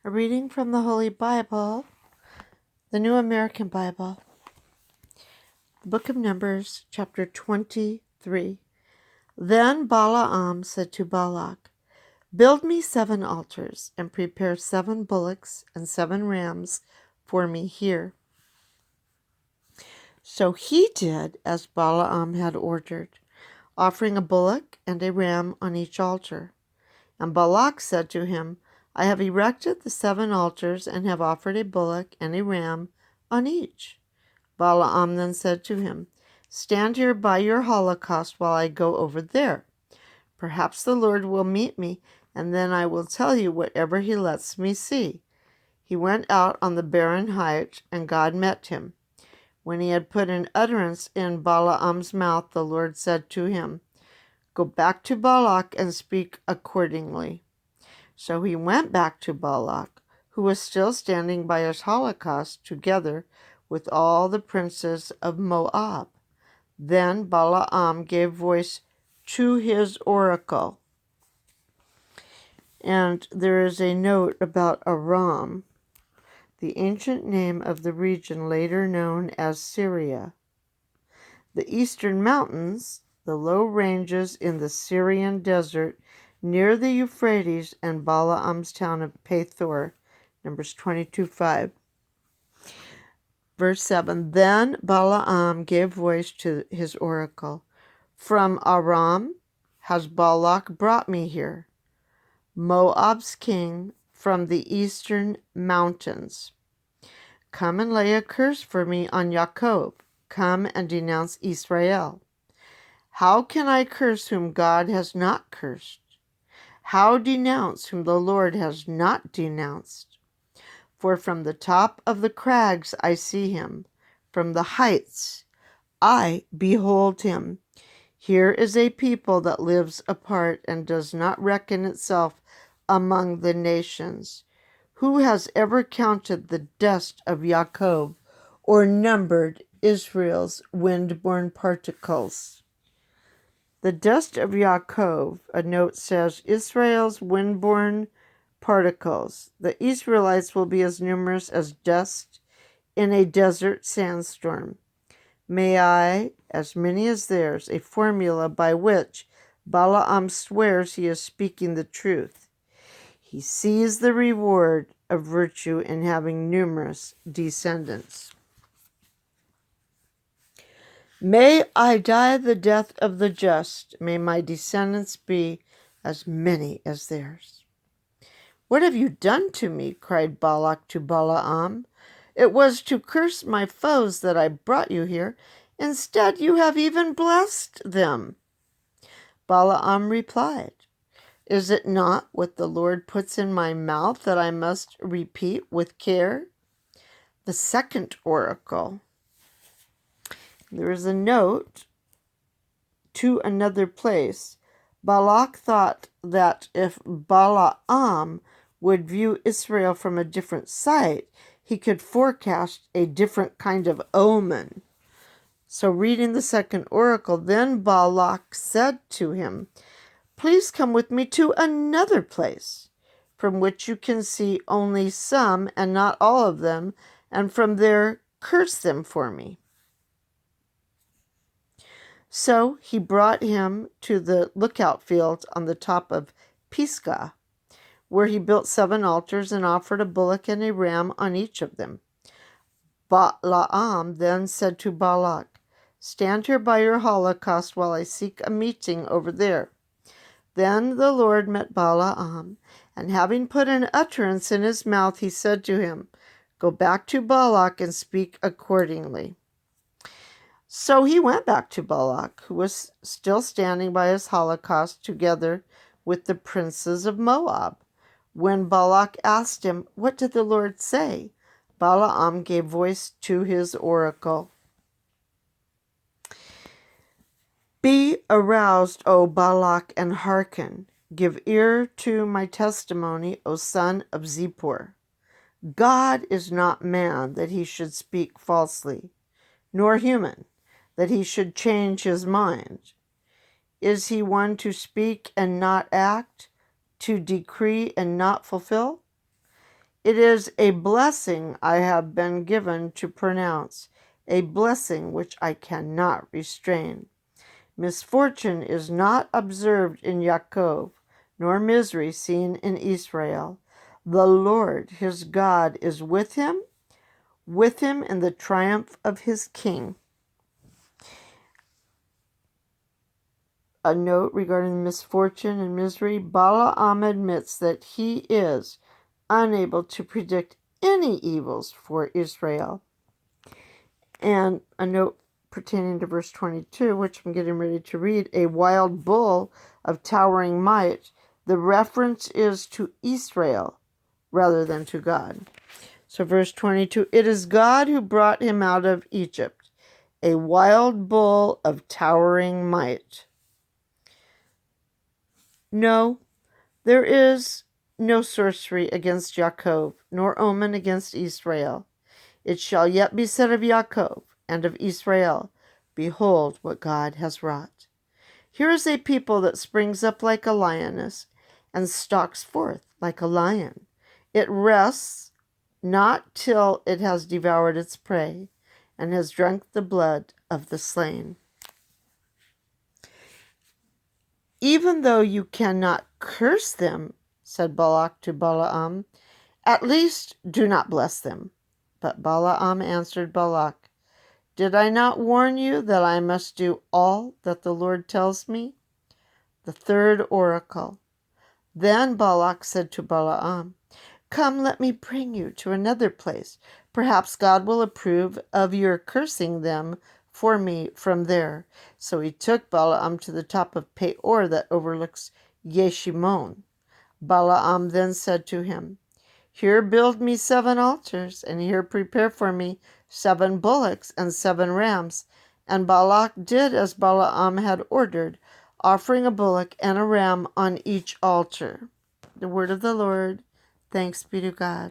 A reading from the Holy Bible, the New American Bible, the Book of Numbers, chapter 23. Then Balaam said to Balak, "Build me 7 altars, and prepare 7 bullocks and 7 rams for me here." So he did as Balaam had ordered, offering a bullock and a ram on each altar. And Balak said to him, "I have erected the 7 altars and have offered a bullock and a ram on each." Balaam then said to him, "Stand here by your holocaust while I go over there. Perhaps the Lord will meet me, and then I will tell you whatever he lets me see." He went out on the barren height, and God met him. When he had put an utterance in Balaam's mouth, the Lord said to him, "Go back to Balak and speak accordingly." So he went back to Balak, who was still standing by his holocaust, together with all the princes of Moab. Then Balaam gave voice to his oracle. And there is a note about Aram, the ancient name of the region later known as Syria. The eastern mountains, the low ranges in the Syrian desert near the Euphrates, and Balaam's town of Pethor, Numbers 22:5. Verse 7, Then Balaam gave voice to his oracle. "From Aram has Balak brought me here, Moab's king, from the eastern mountains. Come and lay a curse for me on Jacob. Come and denounce Israel. How can I curse whom God has not cursed? How denounce whom the Lord has not denounced? For from the top of the crags I see him, from the heights I behold him. Here is a people that lives apart and does not reckon itself among the nations. Who has ever counted the dust of Jacob or numbered Israel's wind-borne particles?" The dust of Jacob, a note says, Israel's wind-borne particles. The Israelites will be as numerous as dust in a desert sandstorm. May I, as many as theirs, a formula by which Balaam swears he is speaking the truth. He sees the reward of virtue in having numerous descendants. May I die the death of the just. May my descendants be as many as theirs. "What have you done to me?" cried Balak to Balaam. "It was to curse my foes that I brought you here. Instead, you have even blessed them." Balaam replied, "Is it not what the Lord puts in my mouth that I must repeat with care?" The second oracle. There is a note to another place. Balak thought that if Balaam would view Israel from a different side, he could forecast a different kind of omen. So reading the second oracle, then Balak said to him, "Please come with me to another place, from which you can see only some and not all of them, and from there curse them for me." So he brought him to the lookout field on the top of Pisgah, where he built 7 altars and offered a bullock and a ram on each of them. Balaam then said to Balak, "Stand here by your holocaust while I seek a meeting over there." Then the Lord met Balaam, and having put an utterance in his mouth, he said to him, "Go back to Balak and speak accordingly." So he went back to Balak, who was still standing by his holocaust, together with the princes of Moab. When Balak asked him, "What did the Lord say?" Balaam gave voice to his oracle. "Be aroused, O Balak, and hearken. Give ear to my testimony, O son of Zippor. God is not man that he should speak falsely, nor human that he should change his mind. Is he one to speak and not act, to decree and not fulfill? It is a blessing I have been given to pronounce, a blessing which I cannot restrain. Misfortune is not observed in Yaakov, nor misery seen in Israel. The Lord his God is with him in the triumph of his king. A note regarding misfortune and misery. Balaam admits that he is unable to predict any evils for Israel. And a note pertaining to verse 22, which I'm getting ready to read, a wild bull of towering might. The reference is to Israel rather than to God. So verse 22, it is God who brought him out of Egypt, a wild bull of towering might. No, there is no sorcery against Jacob, nor omen against Israel. It shall yet be said of Jacob and of Israel, behold what God has wrought. Here is a people that springs up like a lioness and stalks forth like a lion. It rests not till it has devoured its prey and has drunk the blood of the slain. Even though you cannot curse them, said Balak to Balaam, at least do not bless them. But Balaam answered Balak, did I not warn you that I must do all that the Lord tells me? The third oracle. Then Balak said to Balaam, come, let me bring you to another place. Perhaps God will approve of your cursing them for me from there. So he took Balaam to the top of Peor that overlooks Yeshimon. Balaam then said to him, here build me 7 altars, and here prepare for me 7 bullocks and 7 rams. And Balak did as Balaam had ordered, offering a bullock and a ram on each altar. The word of the Lord. Thanks be to God.